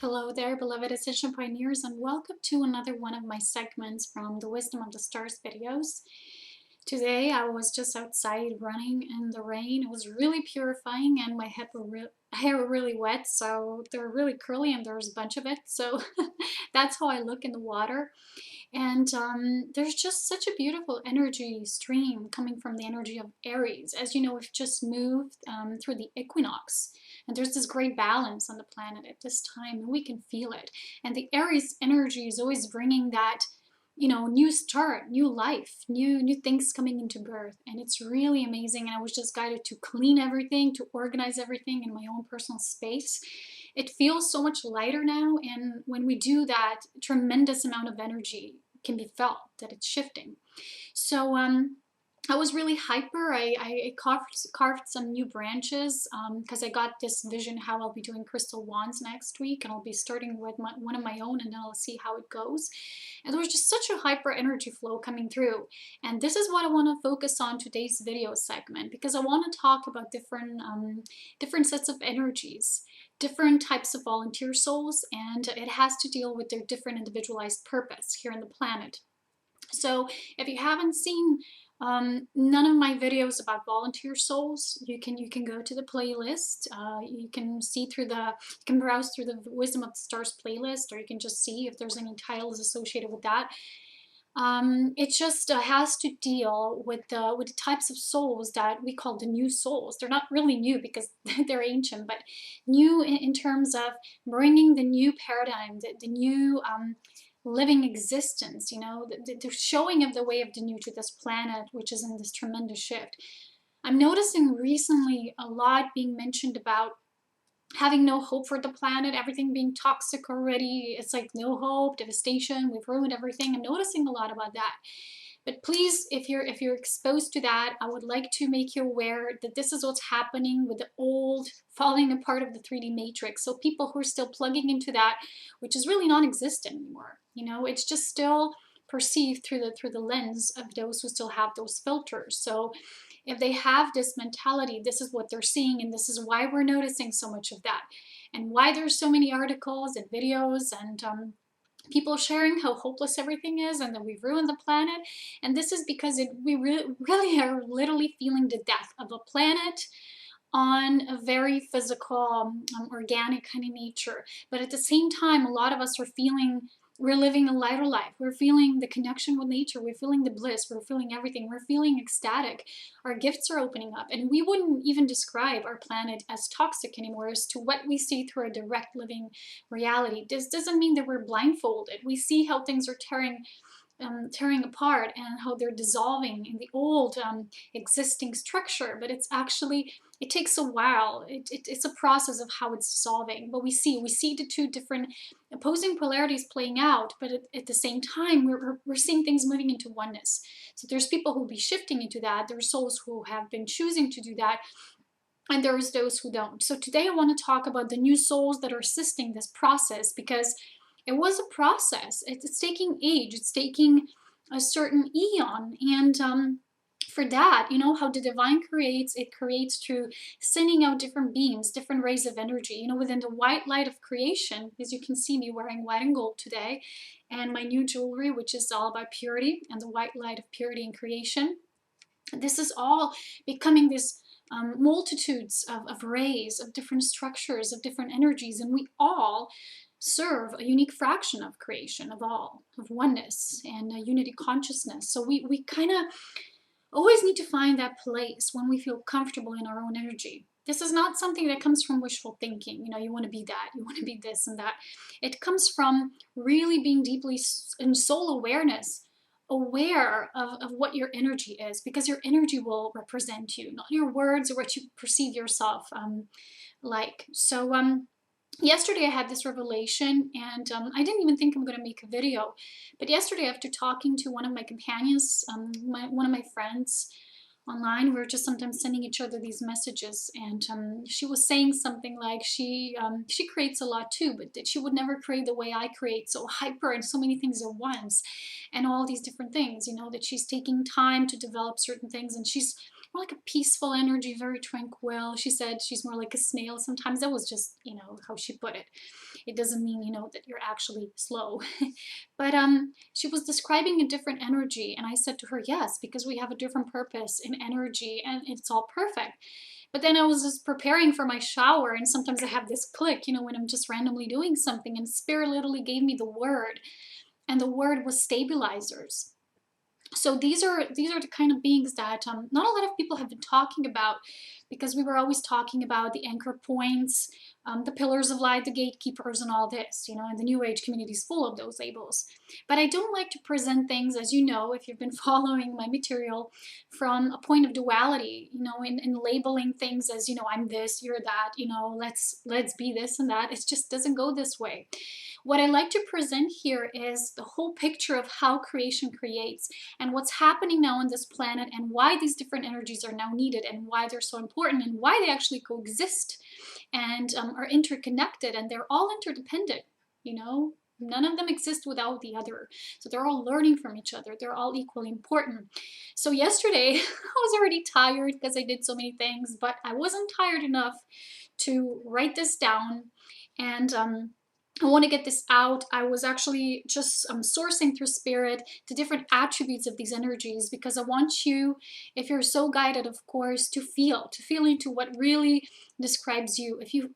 Hello there, beloved Ascension Pioneers, and welcome to another one of my segments from the Wisdom of the Stars videos. Today I was just outside running in the rain. It was really purifying and my hair were really wet, so they were really curly and there was a bunch of it. So that's how I look in the water. And there's just such a beautiful energy stream coming from the energy of Aries. As you know, we've just moved through the equinox, and there's this great balance on the planet at this time, and we can feel it. And the Aries energy is always bringing that, new start, new life, new things coming into birth, and it's really amazing. And I was just guided to clean everything, to organize everything in my own personal space. It feels so much lighter now, and when we do that, tremendous amount of energy can be felt that it's shifting. So I was really hyper. I carved some new branches because I got this vision how I'll be doing crystal wands next week, and I'll be starting with one of my own, and then I'll see how it goes. And there was just such a hyper energy flow coming through, and this is what I want to focus on today's video segment, because I want to talk about different sets of energies, different types of volunteer souls, and it has to deal with their different individualized purpose here on the planet. So if you haven't seen none of my videos about volunteer souls, you can go to the playlist. You can browse through the Wisdom of the Stars playlist, or you can just see if there's any titles associated with that. It just has to deal with the types of souls that we call the new souls. They're not really new because they're ancient, but new in terms of bringing the new paradigm, the new living existence, the showing of the way of the new to this planet, which is in this tremendous shift. I'm noticing recently a lot being mentioned about having no hope for the planet, everything being toxic already. It's like no hope, devastation, we've ruined everything. I'm noticing a lot about that. But please, if you're exposed to that, I would like to make you aware that this is what's happening with the old falling apart of the 3D matrix. So people who are still plugging into that, which is really non-existent anymore, it's just still perceived through the lens of those who still have those filters. So if they have this mentality, this is what they're seeing, and this is why we're noticing so much of that, and why there's so many articles and videos and people sharing how hopeless everything is and that we've ruined the planet. And this is because we really are literally feeling the death of a planet on a very physical, organic kind of nature. But at the same time, a lot of us are feeling we're living a lighter life. We're feeling the connection with nature. We're feeling the bliss. We're feeling everything. We're feeling ecstatic. Our gifts are opening up. And we wouldn't even describe our planet as toxic anymore as to what we see through a direct living reality. This doesn't mean that we're blindfolded. We see how things are tearing apart and how they're dissolving in the old existing structure, but it takes a while. It's a process of how it's dissolving, but we see the two different opposing polarities playing out, but at the same time we're seeing things moving into oneness. So there's people who'll be shifting into that, there are souls who have been choosing to do that, and there's those who don't. So today I want to talk about the new souls that are assisting this process, because it was a process. It's taking age. It's taking a certain eon. And for that, how the divine creates, it creates through sending out different beams, different rays of energy, within the white light of creation. As you can see me wearing white and gold today, and my new jewelry, which is all about purity and the white light of purity and creation. This is all becoming this multitudes of rays, of different structures, of different energies, and we all serve a unique fraction of creation, of all, of oneness and unity consciousness. So we kind of always need to find that place when we feel comfortable in our own energy. This is not something that comes from wishful thinking. You want to be that, you want to be this and that. It comes from really being deeply in soul awareness, aware of what your energy is, because your energy will represent you, not your words or what you perceive yourself like. So yesterday I had this revelation, and I didn't even think I'm going to make a video, but yesterday, after talking to one of my companions, one of my friends online, we were just sometimes sending each other these messages, and she was saying something like she creates a lot too, but that she would never create the way I create, so hyper and so many things at once, and all these different things, that she's taking time to develop certain things, and she's more like a peaceful energy, very tranquil. She said she's more like a snail sometimes. That was just, how she put it. It doesn't mean, that you're actually slow. But she was describing a different energy, and I said to her, yes, because we have a different purpose in energy, and it's all perfect. But then I was just preparing for my shower, and sometimes I have this click, when I'm just randomly doing something, and Spirit literally gave me the word, and the word was stabilizers. So these are the kind of beings that not a lot of people have been talking about, because we were always talking about the anchor points, the pillars of light, the gatekeepers, and all this, and the New Age community is full of those labels. But I don't like to present things, as you know, if you've been following my material, from a point of duality, in labeling things as, I'm this, you're that, let's be this and that. It just doesn't go this way. What I like to present here is the whole picture of how creation creates, and what's happening now on this planet, and why these different energies are now needed, and why they're so important, and why they actually coexist and are interconnected, and they're all interdependent. None of them exist without the other. So they're all learning from each other. They're all equally important. So yesterday, I was already tired because I did so many things, but I wasn't tired enough to write this down. And I want to get this out. I was actually just sourcing through Spirit the different attributes of these energies, because I want you, if you're so guided, of course, to feel into what really describes you. If you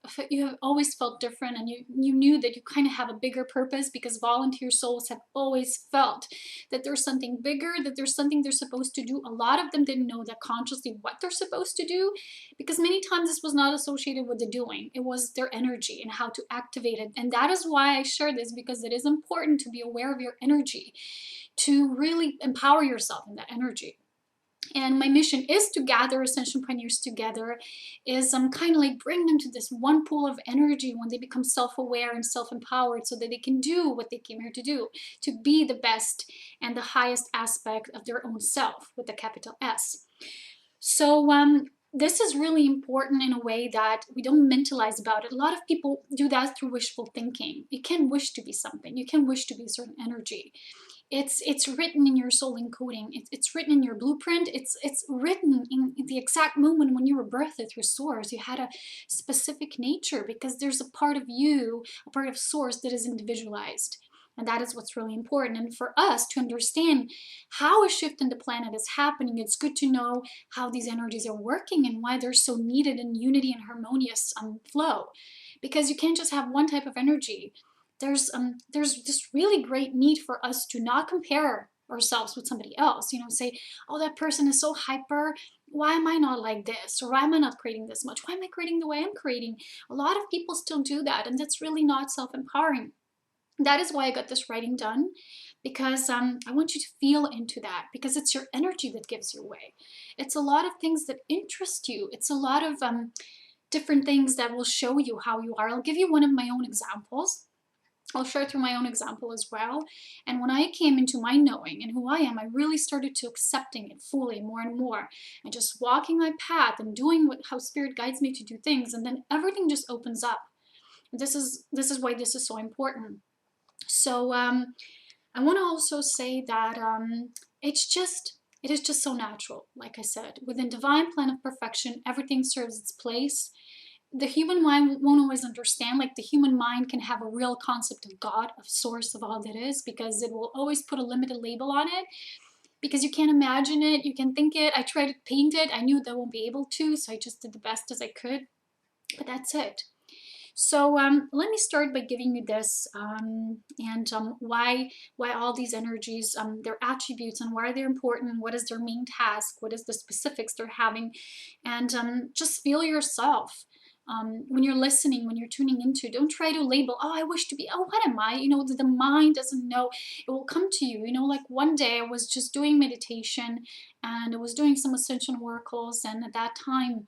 have always felt different, and you knew that you kind of have a bigger purpose, because volunteer souls have always felt that there's something bigger, that there's something they're supposed to do. A lot of them didn't know that consciously what they're supposed to do, because many times this was not associated with the doing. It was their energy and how to activate it. And that is why I share this, because it is important to be aware of your energy, to really empower yourself in that energy. And my mission is to gather Ascension pioneers together, is kind of like bring them to this one pool of energy when they become self-aware and self-empowered, so that they can do what they came here to do, to be the best and the highest aspect of their own self, with a capital S. So this is really important in a way that we don't mentalize about it. A lot of people do that through wishful thinking. You can wish to be something. You can wish to be a certain energy. It's written in your soul encoding. It's written in your blueprint. It's written in the exact moment when you were birthed through Source. You had a specific nature, because there's a part of you, a part of Source, that is individualized. And that is what's really important. And for us to understand how a shift in the planet is happening, it's good to know how these energies are working and why they're so needed in unity and harmonious flow. Because you can't just have one type of energy. There's this really great need for us to not compare ourselves with somebody else. Say, oh, that person is so hyper. Why am I not like this? Or why am I not creating this much? Why am I creating the way I'm creating? A lot of people still do that, and that's really not self-empowering. That is why I got this writing done, because I want you to feel into that, because it's your energy that gives you away. It's a lot of things that interest you. It's a lot of different things that will show you how you are. I'll give you one of my own examples. I'll share through my own example as well. And when I came into my knowing and who I am, I really started to accepting it fully, more and more, and just walking my path and doing how Spirit guides me to do things. And then everything just opens up. This is why this is so important. So I want to also say that it is just so natural. Like I said, within divine plan of perfection, everything serves its place. The human mind won't always understand. Like, the human mind can have a real concept of God, of Source, of all that is, because it will always put a limited label on it, because you can't imagine it, you can think it. I tried to paint it, I knew that I won't be able to, so I just did the best as I could, but that's it. So let me start by giving you this and why all these energies, their attributes, and why they're important, what is their main task, what is the specifics they're having, and just feel yourself. When you're listening, when you're tuning into, don't try to label, oh, I wish to be, oh, what am I? The mind doesn't know. It will come to you. Like one day I was just doing meditation, and I was doing some ascension oracles, and at that time,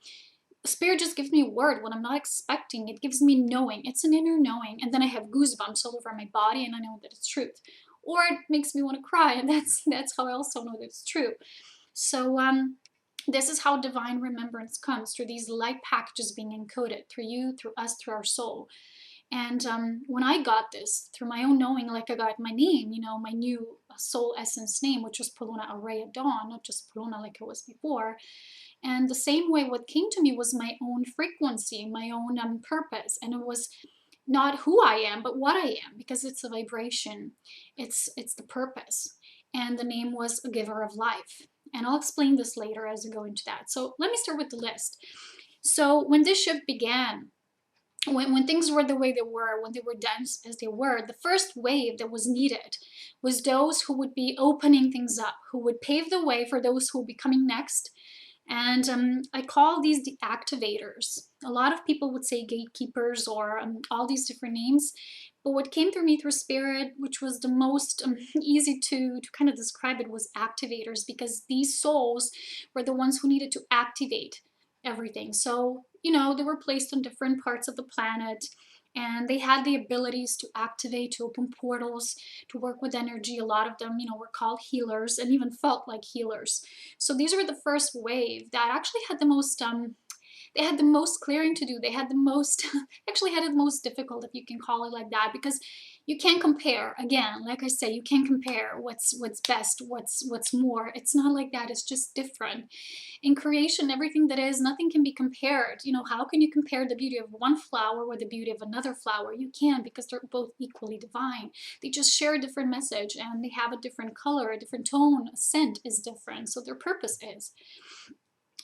Spirit just gives me a word when I'm not expecting. It gives me knowing. It's an inner knowing. And then I have goosebumps all over my body, and I know that it's truth. Or it makes me want to cry, and that's how I also know that it's true. So this is how divine remembrance comes, through these light packages being encoded through you, through us, through our soul. And when I got this through my own knowing, like I got my name, my new soul essence name, which was Poluna Araya Dawn, not just Poluna like it was before. And the same way, what came to me was my own frequency, my own purpose. And it was not who I am, but what I am, because it's a vibration. It's the purpose. And the name was a giver of life. And I'll explain this later as I go into that. So let me start with the list. So when this shift began, when things were the way they were, when they were dense as they were, the first wave that was needed was those who would be opening things up, who would pave the way for those who will be coming next. And I call these the activators. A lot of people would say gatekeepers or all these different names. But what came through me through spirit, which was the most easy to kind of describe it, was activators, because these souls were the ones who needed to activate everything. So, they were placed on different parts of the planet, and they had the abilities to activate, to open portals, to work with energy. A lot of them, were called healers and even felt like healers. So these were the first wave that actually had the most they had the most clearing to do. They had the most actually had it the most difficult, if you can call it like that, because you can't compare. Again, like I say, you can't compare what's best, what's more. It's not like that. It's just different. In creation, everything that is, nothing can be compared. How can you compare the beauty of one flower with the beauty of another flower? You can, because they're both equally divine. They just share a different message, and they have a different color, a different tone, a scent is different. So their purpose is.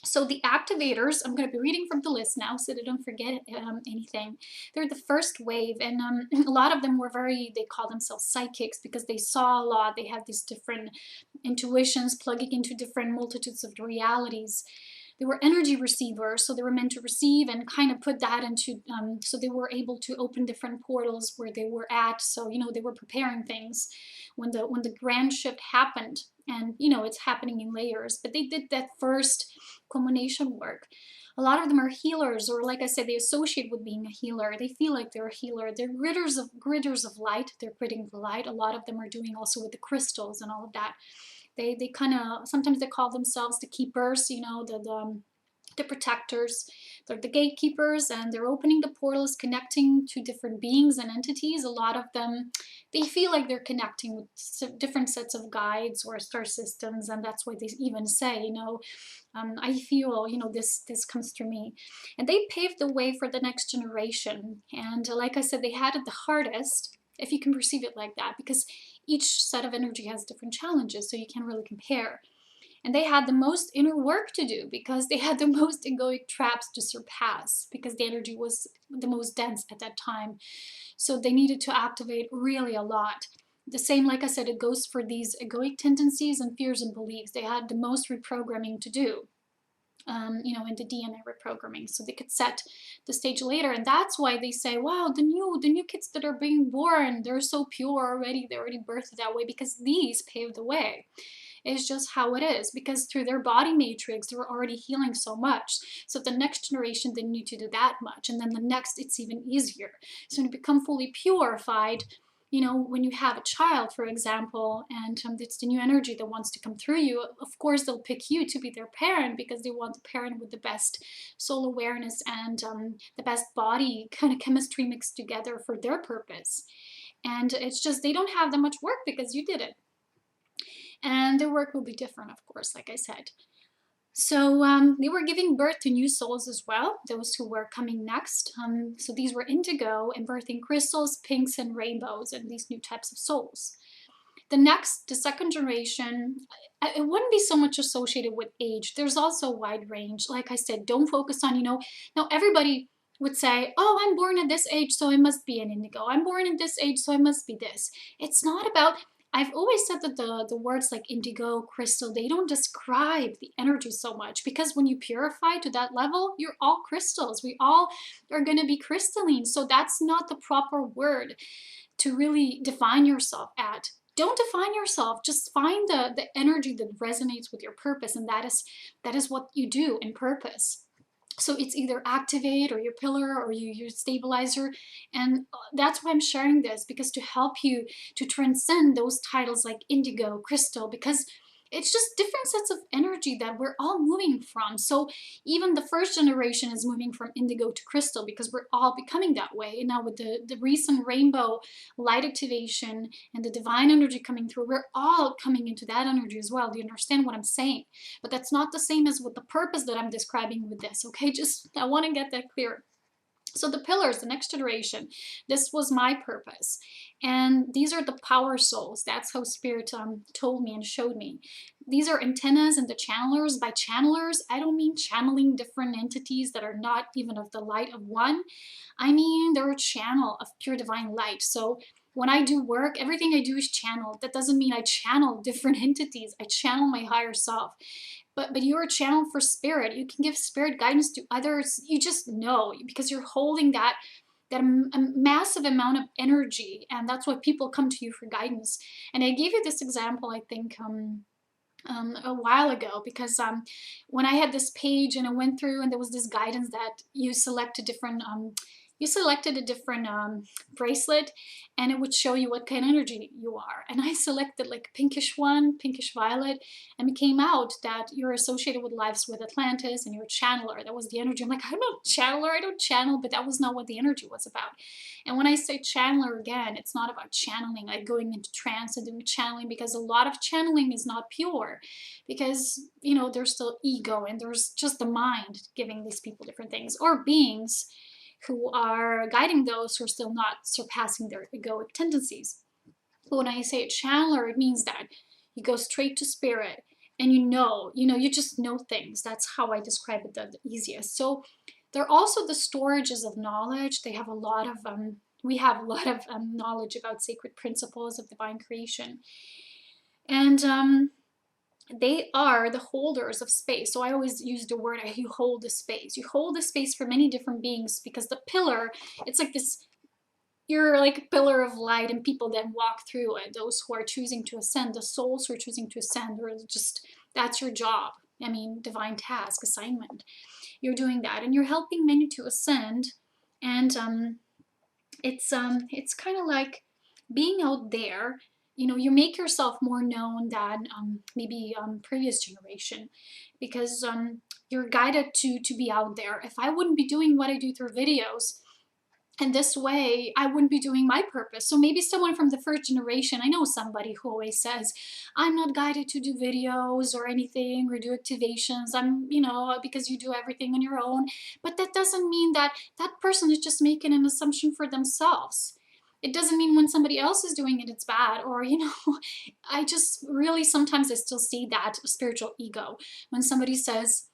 So the activators, I'm going to be reading from the list now so that I don't forget anything. They're the first wave, and a lot of them were they call themselves psychics because they saw a lot. They had these different intuitions plugging into different multitudes of realities. They were energy receivers, so they were meant to receive and kind of put that into, so they were able to open different portals where they were at. So, they were preparing things when the grand shift happened. And, it's happening in layers, but they did that first culmination work. A lot of them are healers, or like I said, they associate with being a healer. They feel like they're a healer. They're gritters of light. They're creating the light. A lot of them are doing also with the crystals and all of that. They kind of, sometimes they call themselves the keepers, the protectors. They're the gatekeepers, and they're opening the portals, connecting to different beings and entities. A lot of them, they feel like they're connecting with different sets of guides or star systems, and that's why they even say, I feel, this comes through me. And they paved the way for the next generation. And like I said, they had it the hardest, if you can perceive it like that, because each set of energy has different challenges, so you can't really compare. And they had the most inner work to do because they had the most egoic traps to surpass, because the energy was the most dense at that time. So they needed to activate really a lot. The same, like I said, it goes for these egoic tendencies and fears and beliefs. They had the most reprogramming to do. In the DNA reprogramming, so they could set the stage later. And that's why they say, wow, the new kids that are being born, they're so pure already, they're already birthed that way, because these paved the way. It's just how it is, because through their body matrix, they were already healing so much. So the next generation didn't need to do that much. And then the next, it's even easier. So when you become fully purified, when you have a child, for example, and it's the new energy that wants to come through you, of course, they'll pick you to be their parent because they want the parent with the best soul awareness and the best body kind of chemistry mixed together for their purpose. And it's just, they don't have that much work because you did it. And their work will be different, of course, like I said. So they were giving birth to new souls as well, those who were coming next. So these were indigo and birthing crystals, pinks, and rainbows, and these new types of souls. The second generation, it wouldn't be so much associated with age. There's also a wide range. Like I said, don't focus on, now everybody would say, oh, I'm born at this age, so I must be an indigo. I'm born at this age, so I must be this. It's not about, I've always said that the words like indigo, crystal, they don't describe the energy so much, because when you purify to that level, you're all crystals. We all are going to be crystalline. So that's not the proper word to really define yourself at. Don't define yourself. Just find the energy that resonates with your purpose, and that is what you do in purpose. So it's either activate or your pillar or your stabilizer. And that's why I'm sharing this, because to help you to transcend those titles like indigo, crystal, because it's just different sets of energy that we're all moving from. So even the first generation is moving from indigo to crystal because we're all becoming that way. And now with the recent rainbow light activation and the divine energy coming through, we're all coming into that energy as well. Do you understand what I'm saying? But that's not the same as what the purpose that I'm describing with this, okay? Just, I want to get that clear. So the pillars, the next generation, this was my purpose. And these are the power souls. That's how Spirit told me and showed me. These are antennas and the channelers. By channelers, I don't mean channeling different entities that are not even of the light of one. I mean, they're a channel of pure divine light. So when I do work, everything I do is channeled. That doesn't mean I channel different entities. I channel my higher self. But you're a channel for spirit. You can give spirit guidance to others. You just know because you're holding that massive amount of energy, and that's why people come to you for guidance. And I gave you this example, I think, a while ago, because when I had this page and I went through and there was this guidance that you select a different you selected a different bracelet, and it would show you what kind of energy you are. And I selected like pinkish one, pinkish violet, and it came out that you're associated with lives with Atlantis and you're a channeler. That was the energy. I'm like, I'm not a channeler, I don't channel, but that was not what the energy was about. And when I say channeler again, it's not about channeling, like going into trance and doing channeling, because a lot of channeling is not pure, because, you know, there's still ego and there's just the mind giving these people different things, or beings who are guiding those who are still not surpassing their egoic tendencies. But when I say a channeler, it means that you go straight to spirit and you just know things. That's how I describe it the easiest. So they're also the storages of knowledge. They have a lot of, we have a lot of knowledge about sacred principles of divine creation. And they are the holders of space. So I always use the word, you hold the space. You hold the space for many different beings, because the pillar, it's like this, you're like a pillar of light, and people then walk through it. Those who are choosing to ascend, the souls who are choosing to ascend, or just, that's your job. I mean, divine task, assignment. You're doing that, and you're helping many to ascend. And it's kind of like being out there. You make yourself more known than maybe previous generation, because you're guided to be out there. If I wouldn't be doing what I do through videos, and this way, I wouldn't be doing my purpose. So maybe someone from the first generation, I know somebody who always says, I'm not guided to do videos or anything or do activations. Because you do everything on your own. But that doesn't mean that that person is just making an assumption for themselves. It doesn't mean when somebody else is doing it, it's bad. Or, I just really, sometimes I still see that spiritual ego when somebody says,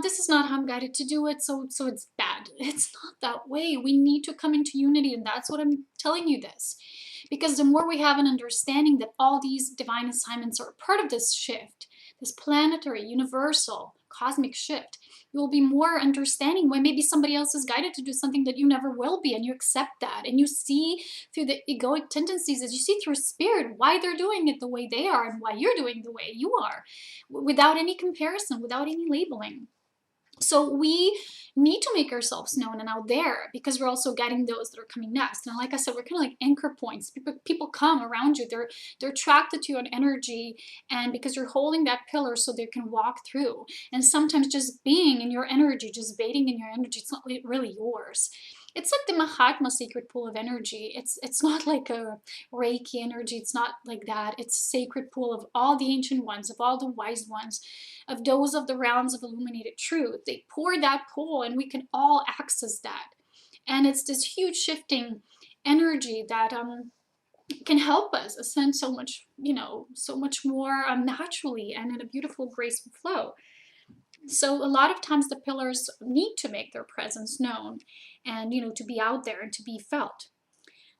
this is not how I'm guided to do it, so it's bad. It's not that way. We need to come into unity, and that's what I'm telling you this. Because the more we have an understanding that all these divine assignments are part of this shift, this planetary, universal, cosmic shift, you will be more understanding when maybe somebody else is guided to do something that you never will be, and you accept that. And you see through the egoic tendencies, as you see through spirit, why they're doing it the way they are and why you're doing the way you are, without any comparison, without any labeling. So we need to make ourselves known and out there, because we're also getting those that are coming next. And like I said, we're kind of like anchor points. People come around you. They're attracted to you on energy, and because you're holding that pillar so they can walk through. And sometimes just being in your energy, just bathing in your energy, it's not really yours. It's like the Mahatma sacred pool of energy. It's not like a Reiki energy. It's not like that. It's a sacred pool of all the ancient ones, of all the wise ones, of those of the realms of illuminated truth. They pour that pool, and we can all access that. And it's this huge shifting energy that can help us ascend so much, so much more naturally and in a beautiful, graceful flow. So a lot of times the pillars need to make their presence known, and to be out there and to be felt.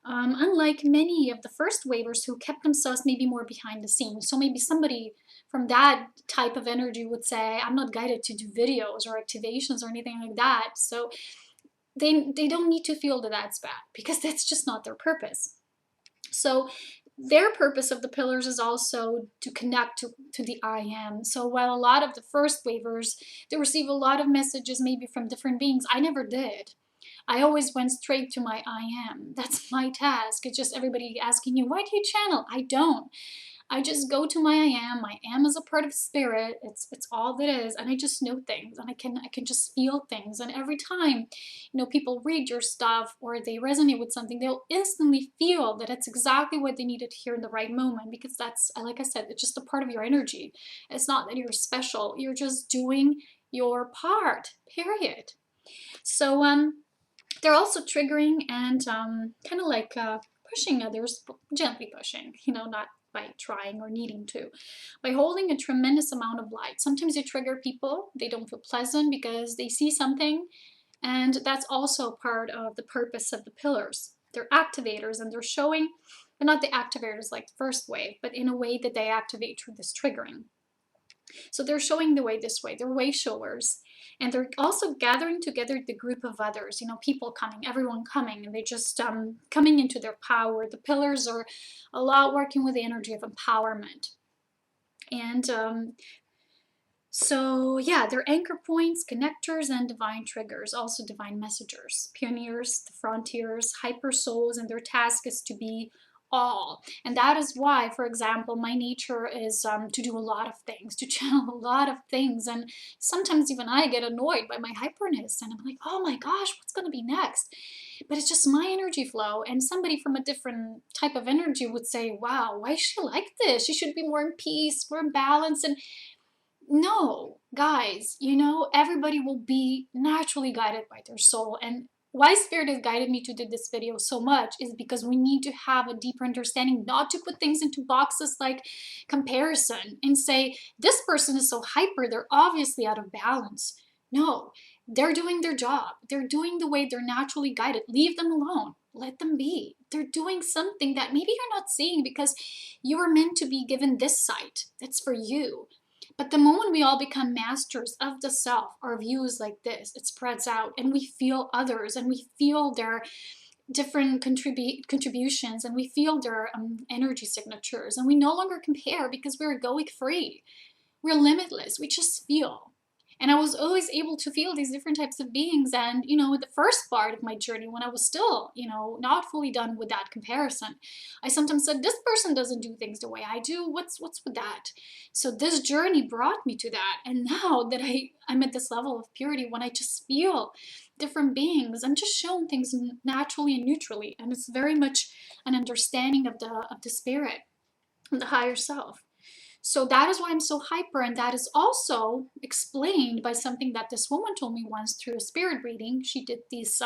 Unlike many of the first wavers who kept themselves maybe more behind the scenes. So maybe somebody from that type of energy would say, I'm not guided to do videos or activations or anything like that. So they don't need to feel that that's bad, because that's just not their purpose. So their purpose of the pillars is also to connect to the I am. So while a lot of the first wavers, they receive a lot of messages maybe from different beings, I never did. I always went straight to my I am. That's my task. It's just everybody asking you, why do you channel? I don't. I just go to my I am is a part of spirit. It's all that is, and I just know things, and I can just feel things. And every time, people read your stuff or they resonate with something, they'll instantly feel that it's exactly what they needed to hear in the right moment, because that's, like I said, it's just a part of your energy. It's not that you're special. You're just doing your part, period. So they're also triggering and kind of like pushing others, gently pushing, not by trying or needing to, by holding a tremendous amount of light. Sometimes you trigger people, they don't feel pleasant because they see something, and that's also part of the purpose of the pillars. They're activators, and they're showing, but not the activators like the first wave, but in a way that they activate through this triggering. So they're showing the way this way. They're way showers. And they're also gathering together the group of others, people coming, everyone coming, and they just coming into their power. The pillars are a lot working with the energy of empowerment. And so, yeah, they're anchor points, connectors, and divine triggers, also divine messengers, pioneers, the frontiers, hyper souls, and their task is to be all. And that is why, for example, my nature is to do a lot of things, to channel a lot of things. And sometimes even I get annoyed by my hyperness, and I'm like, oh my gosh, what's going to be next? But it's just my energy flow. And somebody from a different type of energy would say, wow, why is she like this? She should be more in peace, more in balance. And no, guys, everybody will be naturally guided by their soul. And why Spirit has guided me to do this video so much is because we need to have a deeper understanding, not to put things into boxes like comparison and say, this person is so hyper, they're obviously out of balance. No, they're doing their job. They're doing the way they're naturally guided. Leave them alone. Let them be. They're doing something that maybe you're not seeing because you were meant to be given this sight. That's for you. But the moment we all become masters of the self, our view is like this. It spreads out, and we feel others, and we feel their different contributions, and we feel their energy signatures, and we no longer compare because we're egoic free. We're limitless. We just feel. And I was always able to feel these different types of beings. And, in the first part of my journey, when I was still, not fully done with that comparison, I sometimes said, this person doesn't do things the way I do. What's with that? So this journey brought me to that. And now that I'm at this level of purity, when I just feel different beings, I'm just shown things naturally and neutrally. And it's very much an understanding of the spirit, the higher self. So that is why I'm so hyper, and that is also explained by something that this woman told me once through a spirit reading. She did these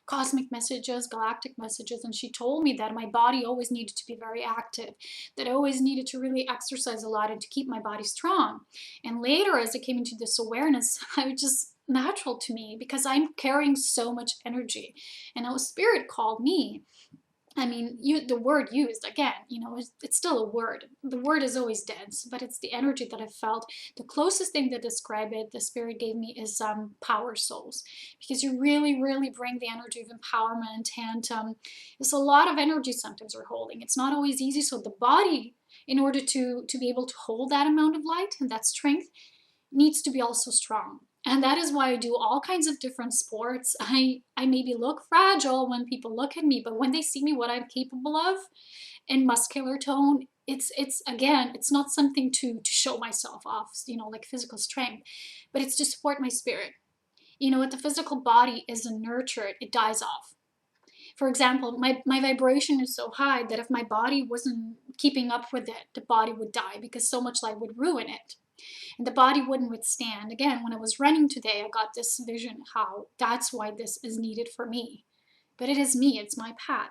cosmic messages, galactic messages, and she told me that my body always needed to be very active, that I always needed to really exercise a lot and to keep my body strong. And later, as I came into this awareness, I was just natural to me because I'm carrying so much energy. And our spirit called me. I mean, the word used, again, it's still a word. The word is always dense, but it's the energy that I felt. The closest thing to describe it, the spirit gave me, is power souls. Because you really, really bring the energy of empowerment. And there's a lot of energy sometimes we're holding. It's not always easy. So the body, in order to be able to hold that amount of light and that strength, needs to be also strong. And that is why I do all kinds of different sports. I maybe look fragile when people look at me, but when they see me, what I'm capable of in muscular tone, it's again, it's not something to show myself off, like physical strength, but it's to support my spirit. What the physical body isn't nurtured, it dies off. For example, my vibration is so high that if my body wasn't keeping up with it, the body would die because so much light would ruin it. And the body wouldn't withstand. Again, when I was running today, I got this vision how that's why this is needed for me. But it is me, it's my path.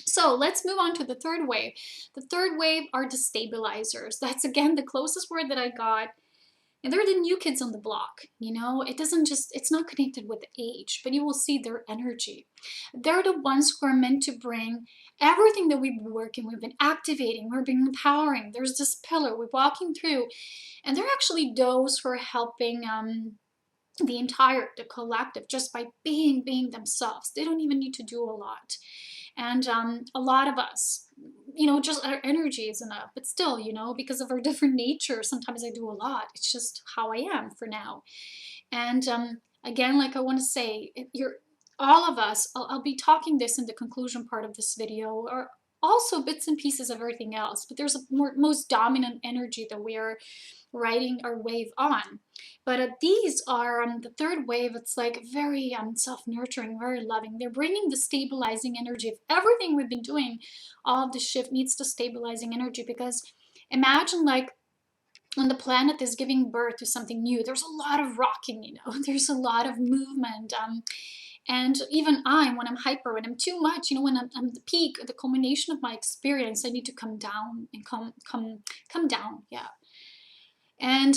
So let's move on to the third wave. The third wave are the stabilizers. That's again the closest word that I got. And they're the new kids on the block. It's not connected with age, but you will see their energy. They're the ones who are meant to bring everything that we've been working, we've been activating, we've been empowering. There's this pillar we're walking through. And they're actually those who are helping the collective, just by being themselves. They don't even need to do a lot. And a lot of us, just our energy is enough. But still, because of our different nature, sometimes I do a lot. It's just how I am for now. And again, like I want to say, all of us, I'll be talking this in the conclusion part of this video, or also bits and pieces of everything else, but there's a most dominant energy that we are riding our wave on. But these are the third wave. It's like very self-nurturing, very loving. They're bringing the stabilizing energy of everything we've been doing. All of the shift needs the stabilizing energy, because imagine like when the planet is giving birth to something new, there's a lot of rocking, you know, there's a lot of movement. And even when I'm hyper, when I'm too much, you know, when I'm the peak, the culmination of my experience, I need to come down and come down. Yeah. And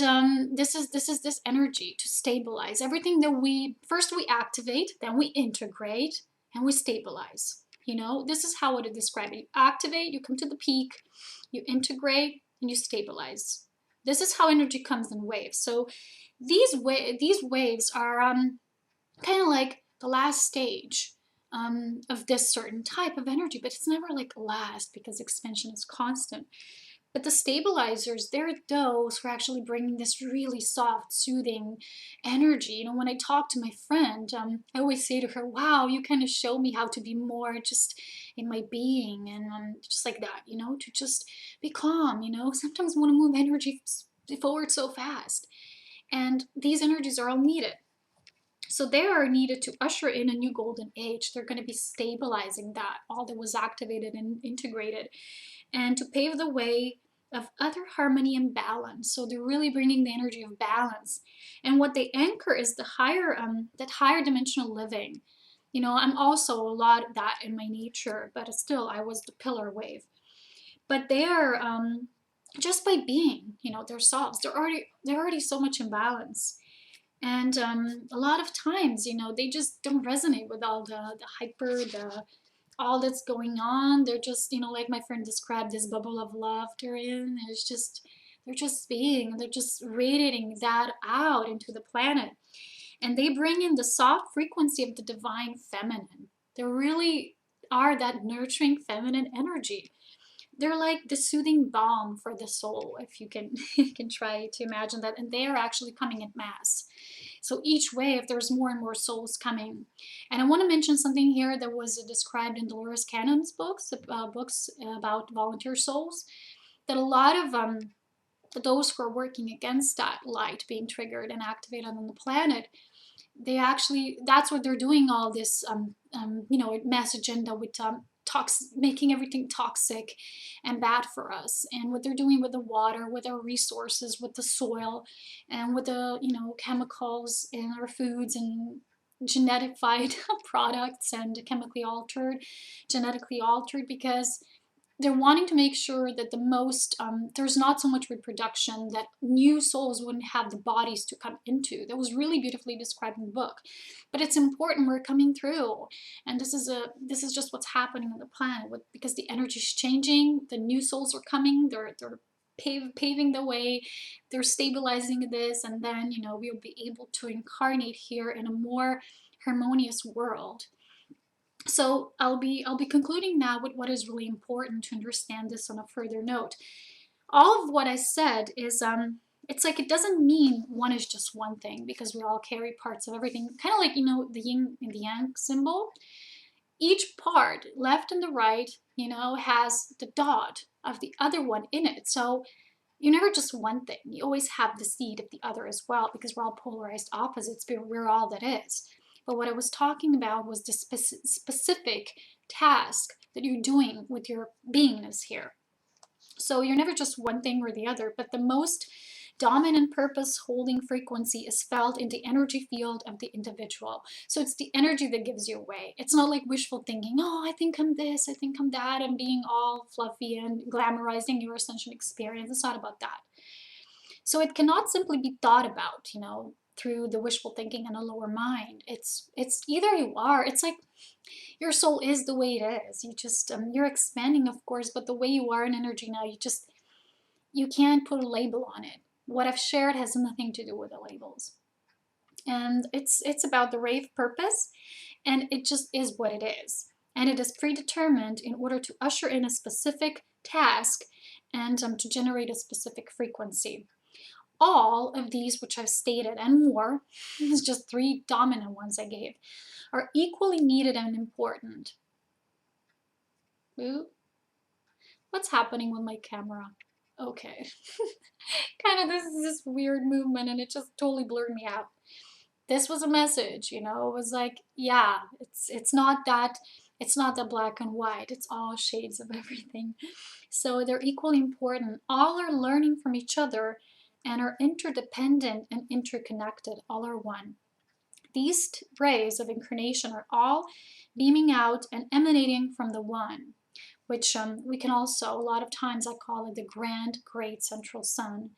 this is this energy to stabilize everything that we first we activate, then we integrate, and we stabilize. You know, this is how I would describe it. You activate, you come to the peak, you integrate, and you stabilize. This is how energy comes in waves. So these waves are kind of like the last stage of this certain type of energy, but it's never like last, because expansion is constant. But the stabilizers, they're those who are actually bringing this really soft, soothing energy. You know, when I talk to my friend, I always say to her, wow, you kind of show me how to be more just in my being, and just like that, you know, to just be calm, you know. Sometimes I want to move energy forward so fast. And these energies are all needed. So they are needed to usher in a new golden age. They're going to be stabilizing that, all that was activated and integrated, and to pave the way of other harmony and balance. So they're really bringing the energy of balance. And what they anchor is the higher, that higher dimensional living. You know, I'm also a lot of that in my nature, but still, I was the pillar wave. But they are just by being, you know, themselves. They're already so much in balance. And a lot of times, you know, they just don't resonate with all the hyper, all that's going on. They're just, you know, like my friend described, this bubble of love they're in. It's just, they're just being, they're just radiating that out into the planet. And they bring in the soft frequency of the divine feminine. They really are that nurturing feminine energy. They're like the soothing balm for the soul, if you can you can try to imagine that. And they are actually coming in mass. So each wave, there's more and more souls coming. And I want to mention something here that was described in Dolores Cannon's books about volunteer souls, that a lot of those who are working against that light being triggered and activated on the planet, they actually, that's what they're doing, all this you know, mass agenda with making everything toxic and bad for us, and what they're doing with the water, with our resources, with the soil, and with the, you know, chemicals in our foods, and genetified products, and genetically altered, because they're wanting to make sure that there's not so much reproduction, that new souls wouldn't have the bodies to come into. That was really beautifully described in the book. But it's important, we're coming through, and this is just what's happening on the planet, because the energy is changing. The new souls are coming. They're paving the way. They're stabilizing this, and then, you know, we'll be able to incarnate here in a more harmonious world. So I'll be concluding now with what is really important to understand this on a further note. All of what I said is it's like, it doesn't mean one is just one thing, because we all carry parts of everything, kind of like, you know, the yin and the yang symbol. Each part, left and the right, you know, has the dot of the other one in it. So you're never just one thing. You always have the seed of the other as well, because we're all polarized opposites, but we're all that is. But what I was talking about was the specific task that you're doing with your beingness here. So you're never just one thing or the other, but the most dominant purpose holding frequency is felt in the energy field of the individual. So it's the energy that gives you away. It's not like wishful thinking, oh, I think I'm this, I think I'm that, and being all fluffy and glamorizing your ascension experience. It's not about that. So it cannot simply be thought about, you know, through the wishful thinking and a lower mind. It's either you are, it's like your soul is the way it is. You just you're expanding, of course, but the way you are in energy now, you can't put a label on it. What I've shared has nothing to do with the labels. And it's about the rave purpose, and it just is what it is. And it is predetermined in order to usher in a specific task, and to generate a specific frequency. All of these, which I've stated and more, it's just 3 dominant ones I gave, are equally needed and important. Ooh. What's happening with my camera? Okay. Kind of this weird movement, and it just totally blurred me out. This was a message, you know. It was like, yeah, it's not the black and white. It's all shades of everything. So they're equally important. All are learning from each other and are interdependent and interconnected. All are one. These rays of incarnation are all beaming out and emanating from the one, which we can also, a lot of times I call it the grand, great central sun.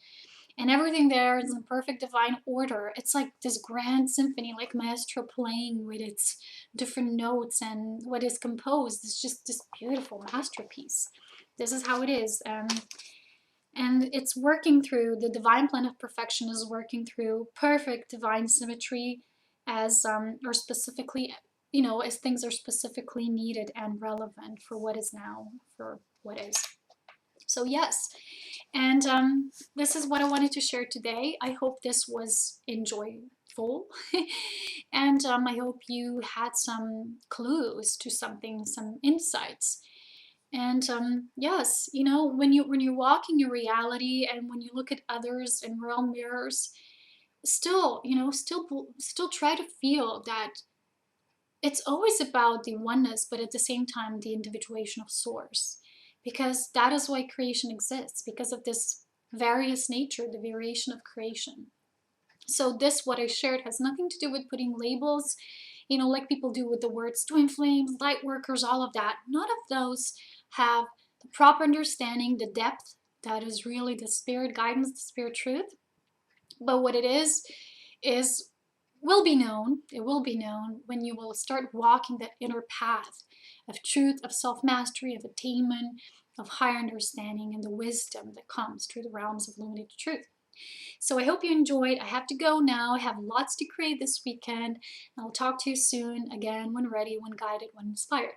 And everything there is in perfect divine order. It's like this grand symphony, like maestro playing with its different notes, and what is composed is just this beautiful masterpiece. This is how it is. And it's working through, the divine plan of perfection is working through perfect divine symmetry as, or specifically, you know, as things are specifically needed and relevant for what is now, for what is. So yes, and this is what I wanted to share today. I hope this was enjoyable. And I hope you had some clues to something, some insights. And yes, you know, when you're walking your reality, and when you look at others in realm mirrors, still, you know, still try to feel that it's always about the oneness, but at the same time, the individuation of source. Because that is why creation exists, because of this various nature, the variation of creation. So this, what I shared, has nothing to do with putting labels, you know, like people do with the words twin flames, light workers, all of that. None of those have the proper understanding, the depth that is really the spirit guidance, the spirit truth. But what it is will be known, it will be known when you will start walking that inner path of truth, of self-mastery, of attainment, of higher understanding, and the wisdom that comes through the realms of illuminated truth. So I hope you enjoyed. I have to go now. I have lots to create this weekend. I'll talk to you soon, again, when ready, when guided, when inspired.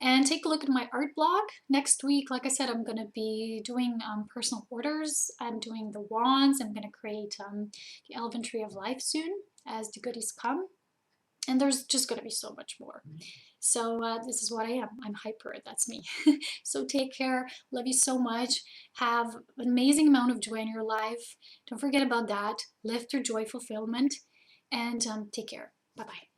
And take a look at my art blog. Next week, like I said, I'm going to be doing personal orders. I'm doing the wands. I'm going to create the Elven Tree of Life soon as the goodies come. And there's just going to be so much more. So this is what I am. I'm hyper. That's me. So take care. Love you so much. Have an amazing amount of joy in your life. Don't forget about that. Live through joy fulfillment. And take care. Bye-bye.